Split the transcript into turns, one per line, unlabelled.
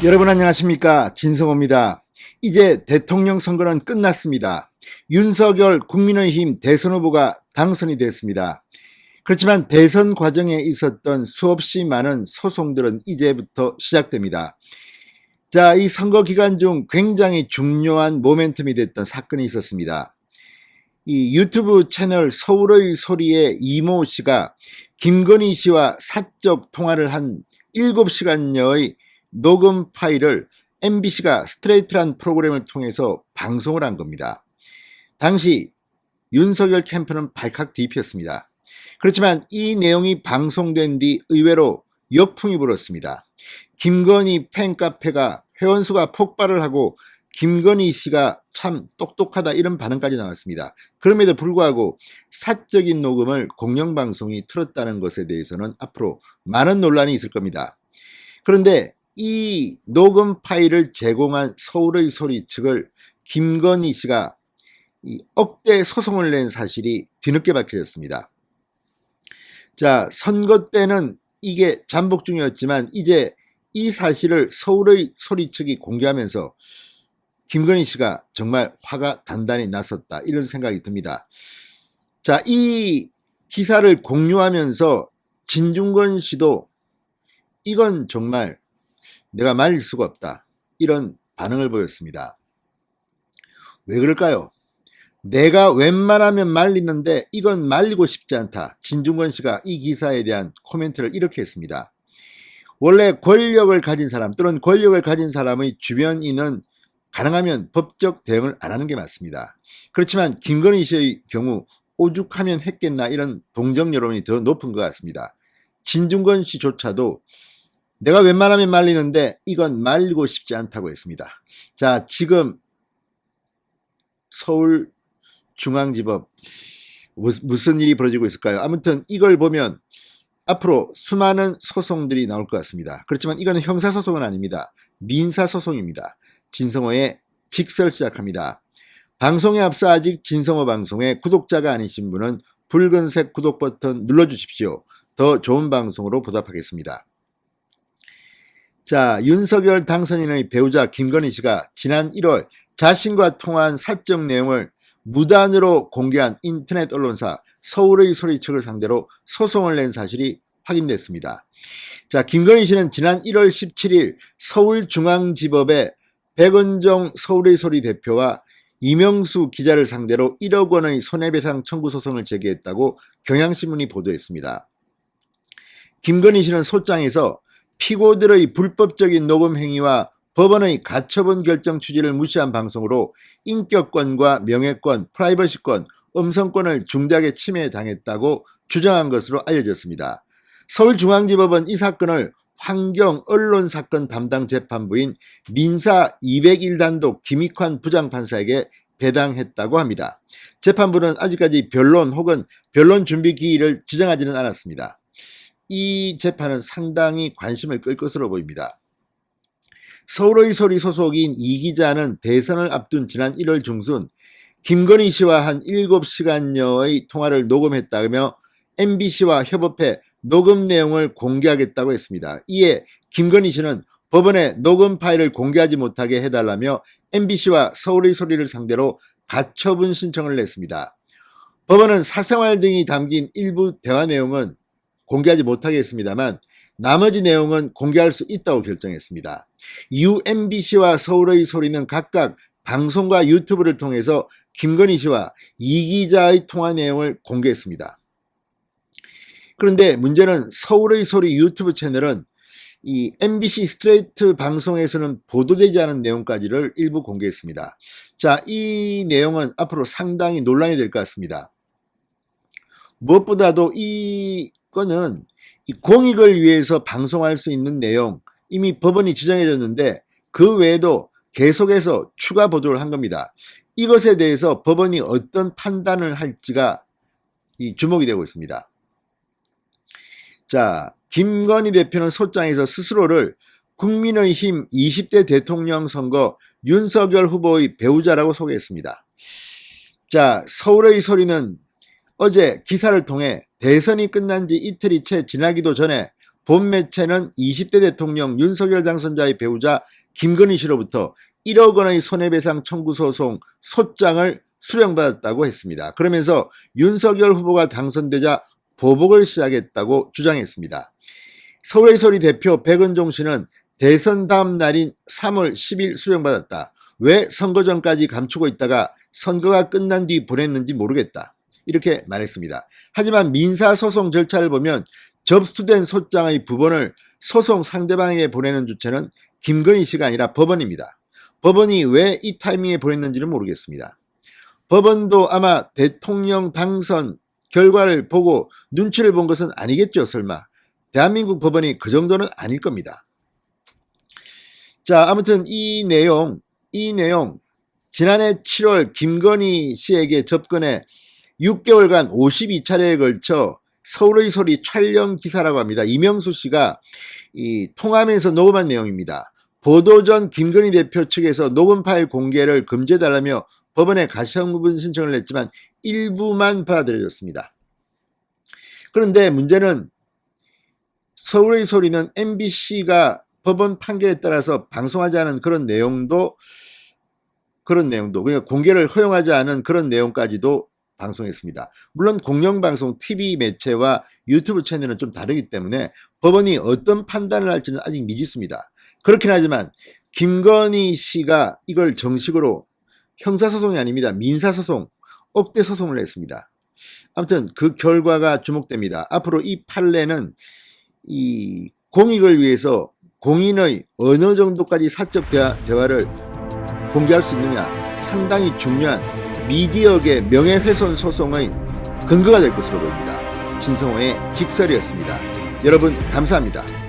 여러분 안녕하십니까, 진성호입니다. 이제 대통령 선거는 끝났습니다. 윤석열 국민의힘 대선 후보가 당선이 됐습니다. 그렇지만 대선 과정에 있었던 수없이 많은 소송들은 이제부터 시작됩니다. 자, 이 선거 기간 중 굉장히 중요한 모멘텀이 됐던 사건이 있었습니다. 이 유튜브 채널 서울의 소리의 이모 씨가 김건희 씨와 사적 통화를 한 7시간여의 녹음 파일을 MBC가 스트레이트란 프로그램을 통해서 방송을 한 겁니다. 당시 윤석열 캠프는 발칵 뒤집혔습니다. 그렇지만 이 내용이 방송된 뒤 의외로 역풍이 불었습니다. 김건희 팬카페가 회원수가 폭발을 하고 김건희 씨가 참 똑똑하다 이런 반응까지 나왔습니다. 그럼에도 불구하고 사적인 녹음을 공영방송이 틀었다는 것에 대해서는 앞으로 많은 논란이 있을 겁니다. 그런데 이 녹음 파일을 제공한 서울의 소리 측을 김건희 씨가 억대 소송을 낸 사실이 뒤늦게 밝혀졌습니다. 자, 선거 때는 이게 잠복 중이었지만 이제 이 사실을 서울의 소리 측이 공개하면서 김건희 씨가 정말 화가 단단히 났었다 이런 생각이 듭니다. 자, 이 기사를 공유하면서 진중권 씨도 이건 정말 내가 말릴 수가 없다 이런 반응을 보였습니다. 왜 그럴까요? 내가 웬만하면 말리는데 이건 말리고 싶지 않다. 진중권 씨가 이 기사에 대한 코멘트를 이렇게 했습니다. 원래 권력을 가진 사람 또는 권력을 가진 사람의 주변인은 가능하면 법적 대응을 안 하는 게 맞습니다. 그렇지만 김건희 씨의 경우 오죽하면 했겠나 이런 동정 여론이 더 높은 것 같습니다. 진중권 씨조차도 내가 웬만하면 말리는데 이건 말리고 싶지 않다고 했습니다. 자, 지금 서울중앙지법 무슨 일이 벌어지고 있을까요? 아무튼 이걸 보면 앞으로 수많은 소송들이 나올 것 같습니다. 그렇지만 이거는 형사소송은 아닙니다. 민사소송입니다. 진성호의 직설 시작합니다. 방송에 앞서 아직 진성호 방송에 구독자가 아니신 분은 붉은색 구독 버튼 눌러주십시오. 더 좋은 방송으로 보답하겠습니다. 자, 윤석열 당선인의 배우자 김건희 씨가 지난 1월 자신과 통화한 사적 내용을 무단으로 공개한 인터넷 언론사 서울의 소리 측을 상대로 소송을 낸 사실이 확인됐습니다. 자, 김건희 씨는 지난 1월 17일 서울중앙지법에 백은종 서울의 소리 대표와 이명수 기자를 상대로 1억 원의 손해배상 청구 소송을 제기했다고 경향신문이 보도했습니다. 김건희 씨는 소장에서 피고들의 불법적인 녹음 행위와 법원의 가처분 결정 취지를 무시한 방송으로 인격권과 명예권, 프라이버시권, 음성권을 중대하게 침해당했다고 주장한 것으로 알려졌습니다. 서울중앙지법은 이 사건을 환경 언론사건 담당 재판부인 민사 201단독 김익환 부장판사에게 배당했다고 합니다. 재판부는 아직까지 변론 혹은 변론 준비 기일을 지정하지는 않았습니다. 이 재판은 상당히 관심을 끌 것으로 보입니다. 서울의 소리 소속인 이 기자는 대선을 앞둔 지난 1월 중순 김건희 씨와 한 7시간여의 통화를 녹음했다며 MBC와 협업해 녹음 내용을 공개하겠다고 했습니다. 이에 김건희 씨는 법원에 녹음 파일을 공개하지 못하게 해달라며 MBC와 서울의 소리를 상대로 가처분 신청을 냈습니다. 법원은 사생활 등이 담긴 일부 대화 내용은 공개하지 못하게 했습니다만 나머지 내용은 공개할 수 있다고 결정했습니다. 이후 MBC와 서울의 소리는 각각 방송과 유튜브를 통해서 김건희 씨와 이 기자의 통화 내용을 공개했습니다. 그런데 문제는 서울의 소리 유튜브 채널은 이 MBC 스트레이트 방송에서는 보도되지 않은 내용까지를 일부 공개했습니다. 자, 이 내용은 앞으로 상당히 논란이 될 것 같습니다. 무엇보다도 이거는 공익을 위해서 방송할 수 있는 내용 이미 법원이 지정해줬는데 그 외에도 계속해서 추가 보도를 한 겁니다. 이것에 대해서 법원이 어떤 판단을 할지가 주목이 되고 있습니다. 자, 김건희 대표는 소장에서 스스로를 국민의힘 20대 대통령 선거 윤석열 후보의 배우자라고 소개했습니다. 자, 서울의 소리는 어제 기사를 통해 대선이 끝난 지 이틀이 채 지나기도 전에 본 매체는 20대 대통령 윤석열 당선자의 배우자 김건희 씨로부터 1억 원의 손해배상 청구 소송 소장을 수령받았다고 했습니다. 그러면서 윤석열 후보가 당선되자 보복을 시작했다고 주장했습니다. 서울의 소리 대표 백은종 씨는 대선 다음 날인 3월 10일 수령받았다. 왜 선거 전까지 감추고 있다가 선거가 끝난 뒤 보냈는지 모르겠다. 이렇게 말했습니다. 하지만 민사소송 절차를 보면 접수된 소장의 부본을 소송 상대방에게 보내는 주체는 김건희 씨가 아니라 법원입니다. 법원이 왜 이 타이밍에 보냈는지는 모르겠습니다. 법원도 아마 대통령 당선 결과를 보고 눈치를 본 것은 아니겠죠, 설마. 대한민국 법원이 그 정도는 아닐 겁니다. 자, 아무튼 이 내용 지난해 7월 김건희 씨에게 접근해 6개월간 52차례에 걸쳐 서울의 소리 촬영 기사라고 합니다. 이명수 씨가 통화하면서 녹음한 내용입니다. 보도 전 김건희 대표 측에서 녹음 파일 공개를 금지해달라며 법원에 가처분 신청을 냈지만 일부만 받아들여졌습니다. 그런데 문제는 서울의 소리는 MBC가 법원 판결에 따라서 방송하지 않은 그런 내용도 그러니까 공개를 허용하지 않은 그런 내용까지도 방송했습니다. 물론 공영방송 TV 매체와 유튜브 채널은 좀 다르기 때문에 법원이 어떤 판단을 할지는 아직 미지수입니다. 그렇긴 하지만 김건희 씨가 이걸 정식으로 형사소송이 아닙니다. 민사소송, 억대소송을 했습니다. 아무튼 그 결과가 주목됩니다. 앞으로 이 판례는 이 공익을 위해서 공인의 어느 정도까지 사적 대화를 공개할 수 있느냐, 상당히 중요한 미디어계 명예훼손 소송의 근거가 될 것으로 보입니다. 진성호의 직설이었습니다. 여러분 감사합니다.